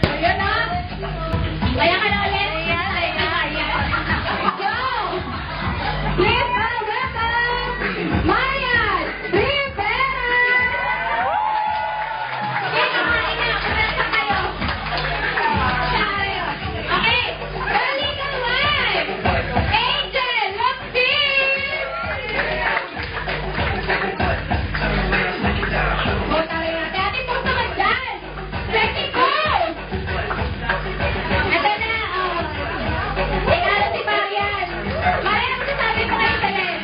Ayan na. Kaya ka na ulit. Go! Please welcome Marian Rivera! Okay, kumain na. Kumenta kayo. Okay, balikan wife! Angel Locsin! O, tayo natin. Ate, punta ka dyan! Ready, go! Ito na, Tingala si Marian. Marian, ano sabi mo kay Selen?